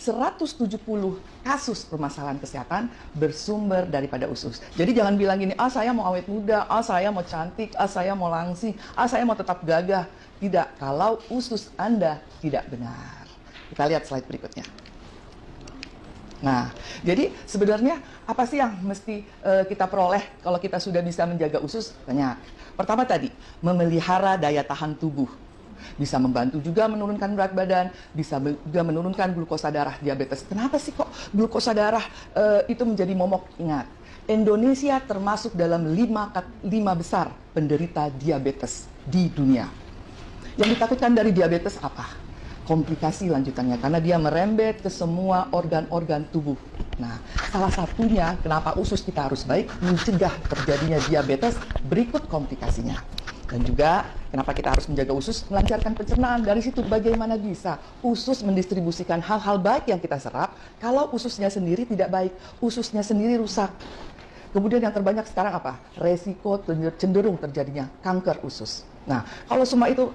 170 kasus permasalahan kesehatan bersumber daripada usus. Jadi jangan bilang gini, saya mau awet muda, saya mau cantik, saya mau langsing, saya mau tetap gagah. Tidak, kalau usus Anda tidak benar. Kita lihat slide berikutnya. Nah, jadi sebenarnya apa sih yang mesti kita peroleh kalau kita sudah bisa menjaga usus? Banyak. Pertama tadi, memelihara daya tahan tubuh. Bisa membantu juga menurunkan berat badan, bisa juga menurunkan glukosa darah diabetes. Kenapa sih kok glukosa darah itu menjadi momok? Ingat, Indonesia termasuk dalam 5 besar penderita diabetes di dunia. Yang ditakutkan dari diabetes apa? Komplikasi lanjutannya, karena dia merembet ke semua organ-organ tubuh. Nah, salah satunya kenapa usus kita harus baik, mencegah terjadinya diabetes, berikut komplikasinya. Dan juga kenapa kita harus menjaga usus, melancarkan pencernaan. Dari situ bagaimana bisa usus mendistribusikan hal-hal baik yang kita serap, kalau ususnya sendiri tidak baik, ususnya sendiri rusak. Kemudian yang terbanyak sekarang apa? Resiko cenderung terjadinya kanker usus. Nah, kalau semua itu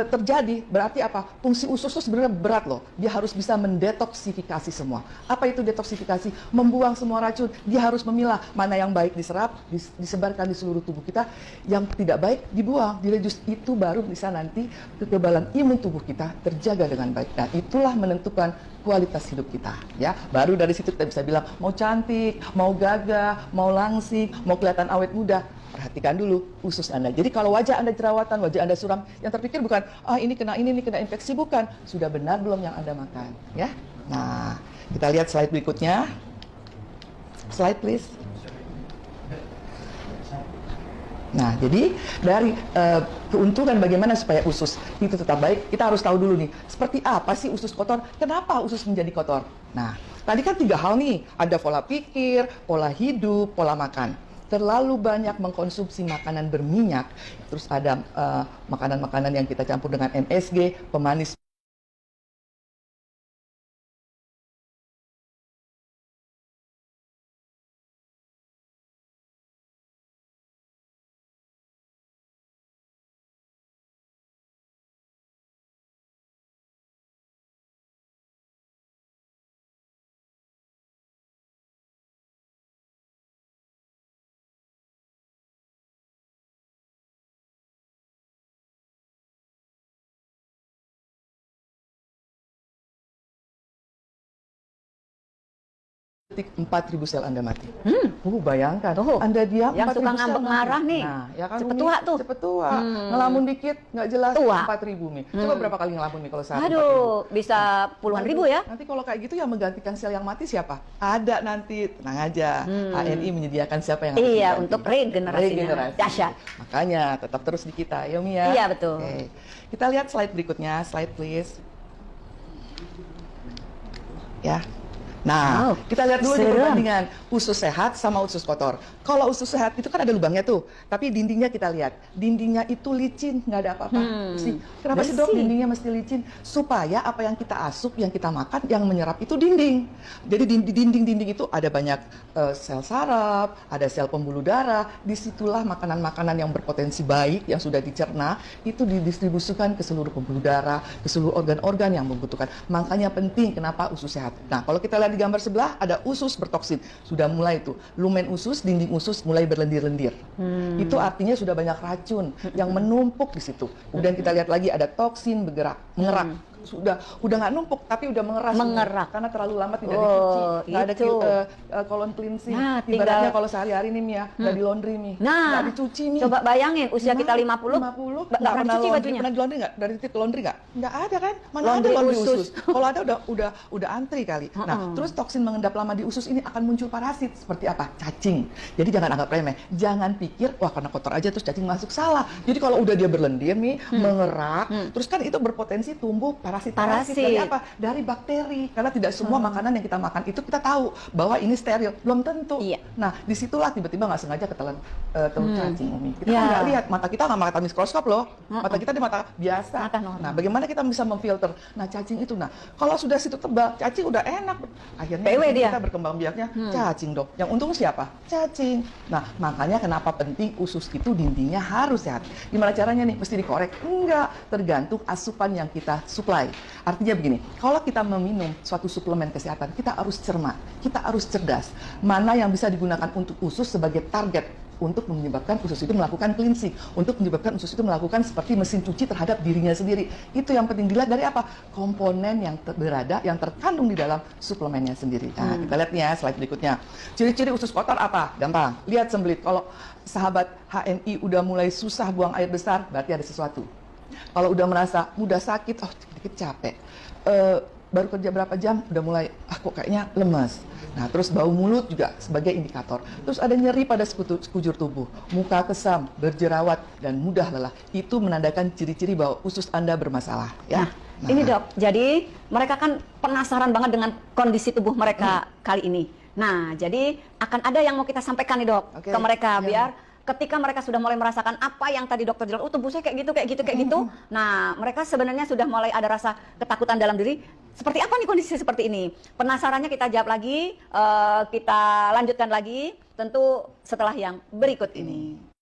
terjadi, berarti apa? Fungsi usus itu sebenarnya berat loh. Dia harus bisa mendetoksifikasi semua. Apa itu detoksifikasi? Membuang semua racun. Dia harus memilah mana yang baik diserap, disebarkan di seluruh tubuh kita. Yang tidak baik dibuang, direduce. Itu baru bisa nanti kekebalan imun tubuh kita terjaga dengan baik. Nah, itulah menentukan kualitas hidup kita, ya. Baru dari situ kita bisa bilang mau cantik, mau gagah, mau langsing, mau kelihatan awet muda. Perhatikan dulu usus Anda. Jadi kalau wajah Anda jerawatan, wajah Anda suram, yang terpikir bukan, ini kena infeksi, bukan. Sudah benar belum yang Anda makan, ya? Nah, kita lihat slide berikutnya. Slide please. Nah, jadi dari keuntungan bagaimana supaya usus itu tetap baik, kita harus tahu dulu nih, seperti apa sih usus kotor? Kenapa usus menjadi kotor? Nah, tadi kan 3 hal nih, ada pola pikir, pola hidup, pola makan. Terlalu banyak mengkonsumsi makanan berminyak, terus ada makanan-makanan yang kita campur dengan MSG, pemanis. Detik 4.000 sel Anda mati. Bayangkan. Anda diam yang 4.000 suka sel ngambek mati. marah nih. Nah, ya kan cepet tua tuh. Cepet tua. Ngelamun dikit, nggak jelas. Tua. 4.000 nih. Coba berapa kali ngelamun nih kalau sehari? Aduh, bisa puluhan ribu ya. Nanti kalau kayak gitu yang menggantikan sel yang mati siapa? Ada nanti, tenang aja. HNI menyediakan siapa yang harus Iya, diganti. untuk regenerasi. Dahsyat. Makanya tetap terus di kita, ya Umi ya. Iya, betul. Oke. Kita lihat slide berikutnya, slide please. Ya. Nah, kita lihat dulu nih perbandingan usus sehat sama usus kotor. Kalau usus sehat itu kan ada lubangnya tuh, tapi dindingnya kita lihat, dindingnya itu licin, nggak ada apa-apa. Kenapa sih dok dindingnya mesti licin? Supaya apa yang kita asup, yang kita makan, yang menyerap itu dinding. Jadi di dinding-dinding itu ada banyak sel saraf, ada sel pembuluh darah. Disitulah makanan-makanan yang berpotensi baik, yang sudah dicerna, itu didistribusikan ke seluruh pembuluh darah, ke seluruh organ-organ yang membutuhkan. Makanya penting kenapa usus sehat. Nah, kalau kita lihat di gambar sebelah ada usus bertoksin, sudah mulai tuh lumen usus, dinding usus mulai berlendir-lendir. Itu artinya sudah banyak racun yang menumpuk di situ. Kemudian kita lihat lagi ada toksin bergerak, mengerak. Udah nggak numpuk tapi udah mengerak karena terlalu lama tidak dicuci, nggak ada colon cleansing. Nah, ibaratnya kalau sehari-hari nih Mia nggak di laundry nih, nggak dicuci nih. Coba bayangin usia kita 50 nggak pernah cuci bajunya. Pernah di laundry nggak? Dari titik laundry nggak ada kan? Mana laundry ada laundry usus? Kalau ada udah antri kali. Nah, terus toksin mengendap lama di usus ini akan muncul parasit seperti apa? Cacing. Jadi jangan anggap remeh. Jangan pikir wah karena kotor aja terus cacing masuk, salah. Jadi kalau udah dia berlendir nih, mengerak, terus kan itu berpotensi tumbuh parasit dari apa? Dari bakteri. Karena tidak semua makanan yang kita makan itu kita tahu bahwa ini steril, belum tentu. Iya. Nah, disitulah tiba-tiba nggak sengaja ketelan telur cacing, Umi. Kita kan nggak lihat, mata kita nggak mata mikroskop loh, mata kita di mata biasa. Nah, bagaimana kita bisa memfilter? Nah, cacing itu, kalau sudah situ tebal, cacing udah enak. Akhirnya kita berkembang biaknya cacing dok. Yang untung siapa? Cacing. Nah, makanya kenapa penting usus itu dindingnya harus sehat. Gimana caranya nih? Mesti dikorek? Enggak, tergantung asupan yang kita supply. selesai. Artinya begini, kalau kita meminum suatu suplemen kesehatan, kita harus cermat, kita harus cerdas. Mana yang bisa digunakan untuk usus sebagai target untuk menyebabkan usus itu melakukan cleansing, untuk menyebabkan usus itu melakukan seperti mesin cuci terhadap dirinya sendiri. Itu yang penting dilihat dari apa? Komponen yang berada, yang terkandung di dalam suplemennya sendiri. Nah, kita lihat nih ya slide berikutnya. Ciri-ciri usus kotor apa? Gampang. Lihat sembelit. Kalau sahabat HMI udah mulai susah buang air besar, berarti ada sesuatu. Kalau udah merasa mudah sakit, oh dikit capek. Baru kerja berapa jam, udah mulai, kok kayaknya lemas. Nah, terus bau mulut juga sebagai indikator. Terus ada nyeri pada sekujur tubuh, muka kesam, berjerawat, dan mudah lelah. Itu menandakan ciri-ciri bahwa usus Anda bermasalah. Ya. Nah, ini dok, jadi mereka kan penasaran banget dengan kondisi tubuh mereka kali ini. Nah, jadi akan ada yang mau kita sampaikan nih dok ke mereka, biar ketika mereka sudah mulai merasakan apa yang tadi dokter jelaskan, tubuh saya kayak gitu. Nah, mereka sebenarnya sudah mulai ada rasa ketakutan dalam diri. Seperti apa nih kondisi seperti ini? Penasarannya kita jawab lagi, kita lanjutkan lagi, tentu setelah yang berikut ini.